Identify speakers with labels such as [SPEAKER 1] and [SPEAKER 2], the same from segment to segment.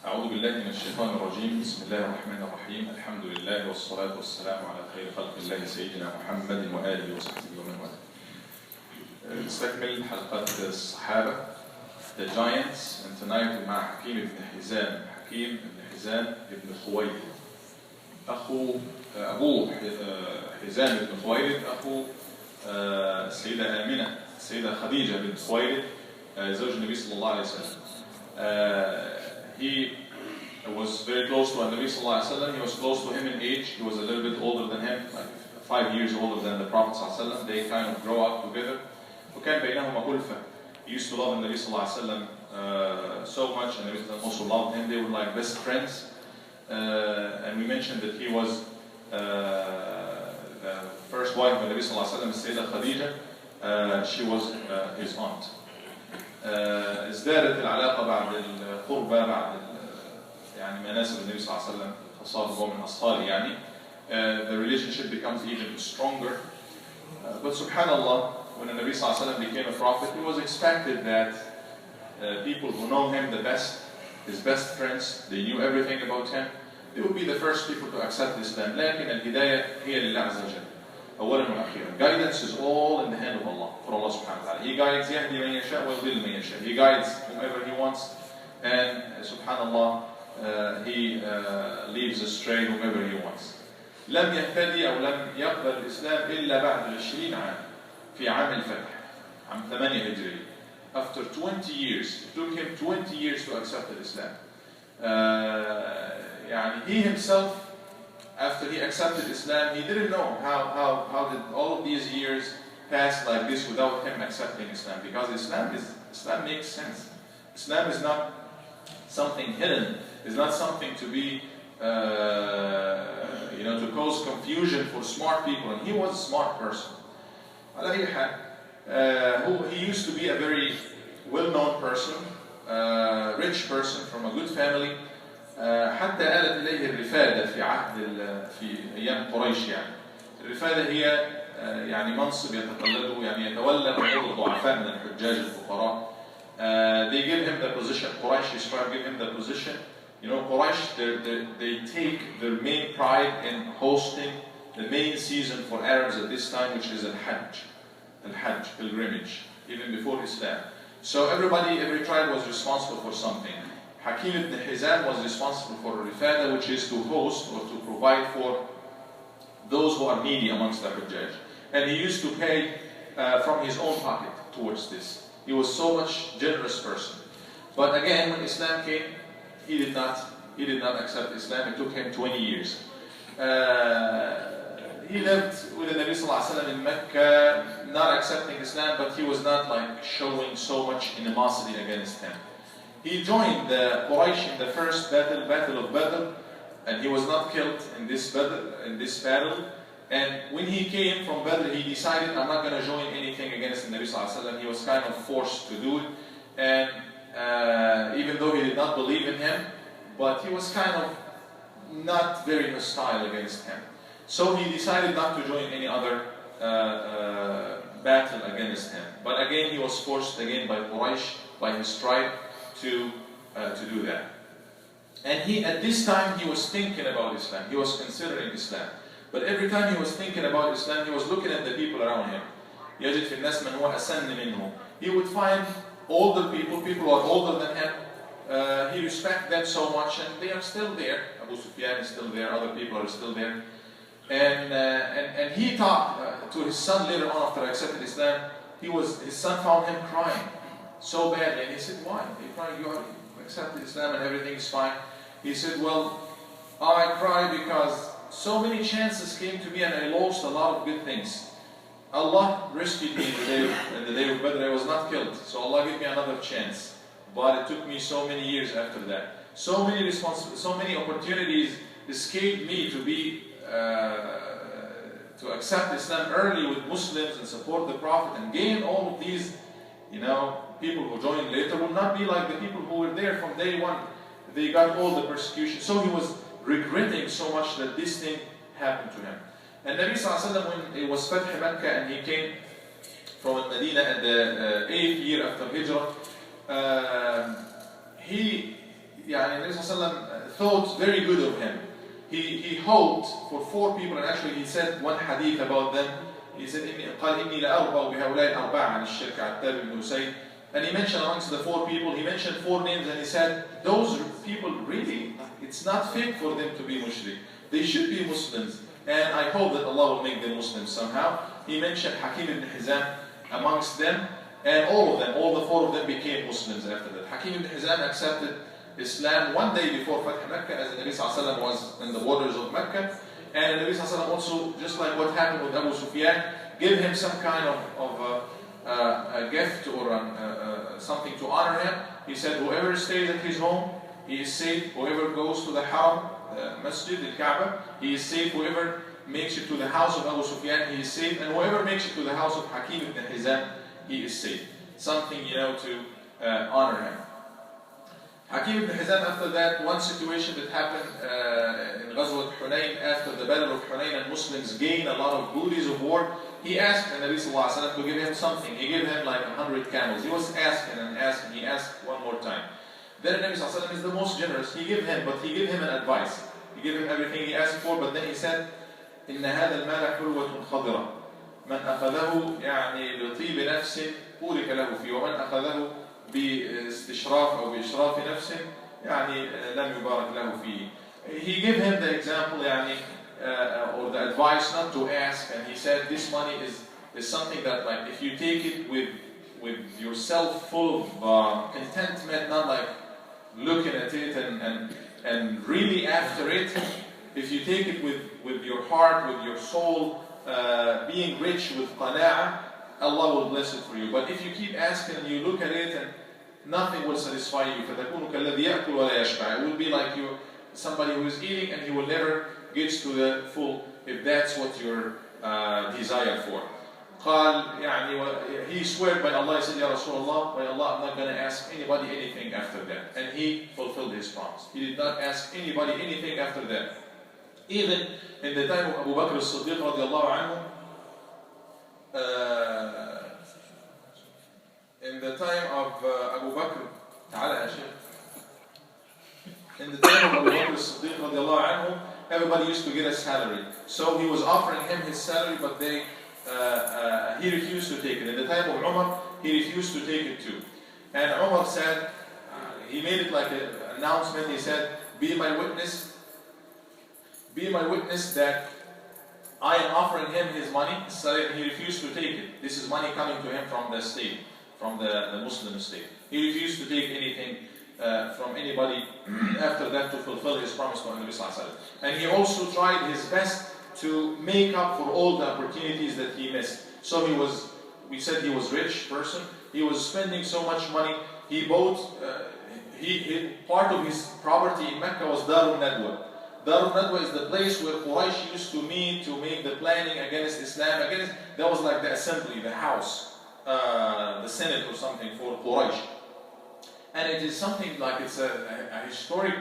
[SPEAKER 1] أعوذ بالله من الشيطان الرجيم. بسم الله الرحمن الرحيم. الحمد لله والصلاة والسلام على خير خلق الله سيدنا محمد وآله وصحبه ومن والاه. نستكمل حلقات الصحابة The Giants, and tonight مع حكيم بن حزام. حكيم بن حزام بن خويلد أبوه حزام بن خويلد أخو السيدة آمنة السيدة خديجة بن خويلد زوج النبي صلى الله عليه وسلم. He was very close to Nabi sallallahu alaihi wasallam. He was close to him in age. He was a little bit older than him, like 5 years older than the Prophet sallallahu alaihi wasallam. They kind of grow up together. وكان بينهما ألفة. He used to love Nabi sallallahu alaihi wasallam so much, and Nabi sallallahu alaihi wasallam also loved him. They were like best friends. And we mentioned that he was the first wife of Nabi sallallahu alaihi wasallam, Sayyida Khadija. She was his aunt. ازدادت العلاقة بعد القربة بعد يعني مناسب النبي صلى الله عليه وسلم خاصة هو من أصهاره يعني. The relationship becomes even stronger. But subhanallah, when the Nabi صلى الله عليه وسلم became a prophet, it was expected that people who know him the best, his best friends, they knew everything about him, they would be the first people to accept Islam. لكن الهداية هي لله عز وجل. أولا وأخيرا. Guidance is all in the hand of Allah, for Allah subhanahu wa ta'ala. He guides يهدي من يشاء ويضل من يشاء. He guides whomever He wants, and subhanallah, He leaves astray whomever He wants. لم يهتدي أو لم يقبل الإسلام إلا بعد 20 عام في عام الفتح عام 8 هجري. After 20 years, it took him 20 years to accept Islam. يعني he himself, after he accepted Islam, he didn't know how did all of these years pass like this without him accepting Islam. Because Islam makes sense. Islam is not something hidden. It's not something to be, to cause confusion for smart people. And he was a smart person. He used to be a very well-known person, rich person from a good family. حتى آلت إليه الرفادة في أيام قريش يعني. الرفادة هي يعني منصب يتقلده يعني يتولى أمور الضعفاء من الحجاج الفقراء. They give him the position. Quraysh is trying to give him the position. You know, Quraysh they take their main pride in hosting the main season for Arabs at this time, which is Al-Hajj, pilgrimage, even before Islam. So every tribe was responsible for something. Hakeem ibn Hezaam was responsible for rifada, which is to host or to provide for those who are needy amongst the Hujjaj. And he used to pay from his own pocket towards this. He was so much generous person. But again, when Islam came, he did not accept Islam. It took him 20 years. He lived with the Nabi sallallahu alaihi wasallam in Mecca, not accepting Islam, but he was not like showing so much animosity against him. He joined the Quraysh in the first battle of Badr, and he was not killed in this battle. And when he came from Badr, he decided, I'm not going to join anything against the Nabi sallallahu alaihi wasallam. He was kind of forced to do it, and even though he did not believe in him, but he was kind of not very hostile against him. So he decided not to join any other battle against him. But again, he was forced again by Quraysh, by his tribe, to do that. And at this time he was thinking about Islam. He was considering Islam. But every time he was thinking about Islam, he was looking at the people around him. يجد في الناس من هو أسن منه. He would find older people who are older than him. He respects them so much, and they are still there. Abu Sufyan is still there. Other people are still there. And he talked to his son later on after accepting Islam. His son found him crying so badly, and he said, why? He cried, you have accepted Islam and everything is fine. He said, well, I cry because so many chances came to me and I lost a lot of good things. Allah rescued me in the day of Badr. I was not killed, so Allah gave me another chance. But it took me so many years after that. So many opportunities escaped me to accept Islam early with Muslims and support the Prophet and gain all of these, people who joined later will not be like the people who were there from day one. They got all the persecution. So he was regretting so much that this thing happened to him. And Nabi sallallahu alaihi wasallam, when it was Fath Makkah and he came from Medina at the 8th year after Hijrah, he يعني النبي صلى الله عليه وسلم thought very good of him. He hoped for 4 people, and actually he said one hadith about them. He said, قال إني لأربأ بهؤلاء الأربعة عن الشرك عتاب بن أسيد. And he mentioned amongst the 4 people, he mentioned 4 names, and he said, those people really, it's not fit for them to be mushrik. They should be Muslims, and I hope that Allah will make them Muslims somehow. He mentioned Hakeem ibn Hezaam amongst them, and all of them, all the 4 of them became Muslims after that. Hakeem ibn Hezaam accepted Islam one day before Fath Mecca, as the Nabi Sallallahu Alaihi Wasallam was in the borders of Mecca. And the Nabi Sallallahu Alaihi Wasallam also, just like what happened with Abu Sufyan, gave him some kind of a gift or something to honor him. He said, whoever stays at his home, he is safe. Whoever goes to the Haram, Masjid, al-Kaaba, he is safe. Whoever makes it to the house of Abu Sufyan, he is safe. And whoever makes it to the house of Hakeem ibn Hizam, he is safe. Something, to honor him. Hakeem ibn Hizam, after that, one situation that happened in Ghazwat Hunayn, after the Battle of Hunayn, and Muslims gained a lot of booties of war, he asked the Nabi Sallallahu Alaihi Wasallam to give him something. He gave him like 100 camels. He was asking and asking. He asked one more time. Then the Nabi Sallallahu Alaihi Wasallam is the most generous. He gave him, but he gave him an advice. He gave him everything he asked for, but then he said, إن هذا المال حلوة خضرة من أخذه يعني بطيب نفس بورك له فيه ومن أخذه باستشراف أو بإشراف نفس يعني لم يبارك له فيه. He gave him the example يعني or the advice not to ask, and he said this money is something that, like, if you take it with yourself full of contentment, not like looking at it and really after it, if you take it with your heart, with your soul, being rich with qana'ah, Allah will bless it for you. But if you keep asking and you look at it and nothing will satisfy you, فَتَكُونُ كَالَّذِي يَأْكُلُ وَلَا يَشْبَعُ. It will be like you, somebody who is eating and he will never get to the full, if that's what you're desire for. قال يعني, he swore by Allah, he said, Ya Rasulullah, by Allah, I'm not going to ask anybody anything after that. And he fulfilled his promise. He did not ask anybody anything after that. Even in the time of Abu Bakr as-Siddiq radiallahu anhu, in the time of Abu Bakr, تعالى يا شيخ. In the time of Abu Bakr as-Siddiq radiallahu anhu, everybody used to get a salary. So he was offering him his salary, but he refused to take it. In the time of Umar, he refused to take it too. And Umar said, he made it like an announcement. He said, be my witness that I am offering him his money. So he refused to take it. This is money coming to him from the state, from the Muslim state. He refused to take anything from anybody after that to fulfill his promise to Nabi Sallallahu Alaihi Wasallam. And he also tried his best to make up for all the opportunities that he missed. So we said he was a rich person. He was spending so much money. He bought, part of his property in Mecca was Darun Nadwa. Darun Nadwa is the place where Quraysh used to meet to make the planning against Islam. That was like the assembly, the house, the senate or something for Quraysh. And it is something like it's a historic,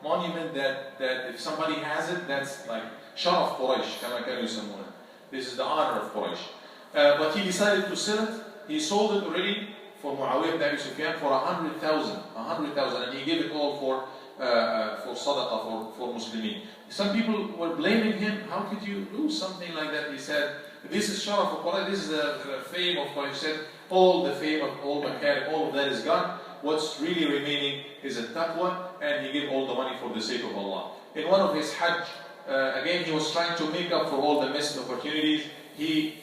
[SPEAKER 1] monument that if somebody has it, that's like Sharaf Quraysh, كما كانوا يسمونه. This is the honor of Quraysh. But he decided to sell it. He sold it already for Muawiyah ibn Abi Sufyan for 100,000, and he gave it all for sadaqah for Muslimin. Some people were blaming him. How could you do something like that? He said, this is Sharaf of Quraysh. This is the fame of Quraysh. He said, all the fame of all Makarim, all of that is gone. What's really remaining is a taqwa, and he gave all the money for the sake of Allah. In one of his Hajj, again he was trying to make up for all the missed opportunities. He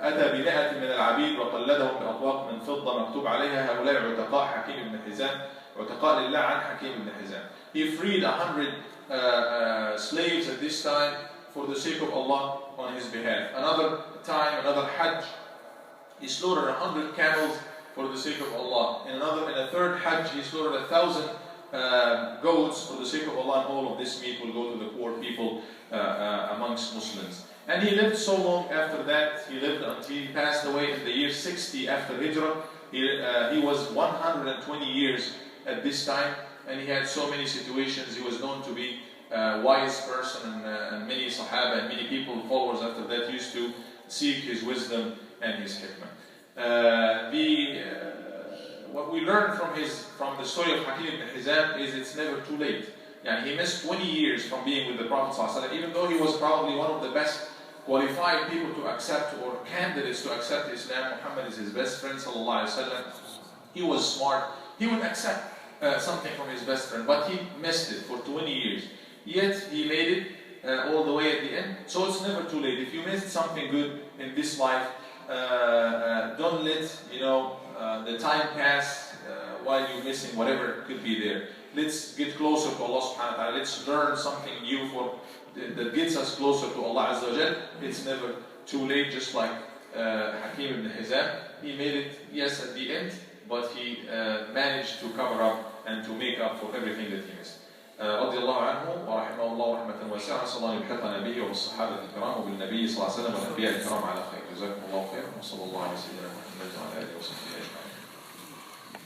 [SPEAKER 1] أتى بمئة من العبيد وقلدهم بأطواق من فضة مكتوب عليها هؤلاء عتقاء حكيم بن حزام عتقاء لله عن حكيم بن حزام. He freed 100 slaves at this time for the sake of Allah on his behalf. Another time, another Hajj, he slaughtered 100 camels for the sake of Allah. In a third Hajj, he slaughtered 1,000 goats for the sake of Allah, and all of this meat will go to the poor people amongst Muslims. And he lived so long after that. He lived until he passed away in the year 60 after Hijrah. He was 120 years at this time, and he had so many situations. He was known to be a wise person, and many Sahabah and many people, followers after that, used to seek his wisdom and his hikmah. what we learn from the story of Hakeem ibn Hezaam is it's never too late. And he missed 20 years from being with the Prophet ﷺ, even though he was probably one of the best qualified people to accept, or candidates to accept Islam. Muhammad is his best friend ﷺ. He was smart. He would accept something from his best friend, but he missed it for 20 years. Yet he made it all the way at the end. So it's never too late. If you missed something good in this life, don't let the time pass while you're missing whatever could be there. Let's get closer to Allah subhanahu wa ta'ala. Let's learn something new that gets us closer to Allah Azza wa Jal. It's never too late, just like Hakeem ibn Hezaam. He made it, yes, at the end, but he managed to cover up and to make up for everything that he missed. رضي الله عنه ورحمه الله رحمة واسعة. نسأل الله أن يلحقنا به وبالصحابة الكرام وبالنبي صلى الله عليه وسلم والأنبياء الكرام على خير. جزاكم الله خيرا وصلى الله على سيدنا محمد وعلى آله وصحبه أجمعين.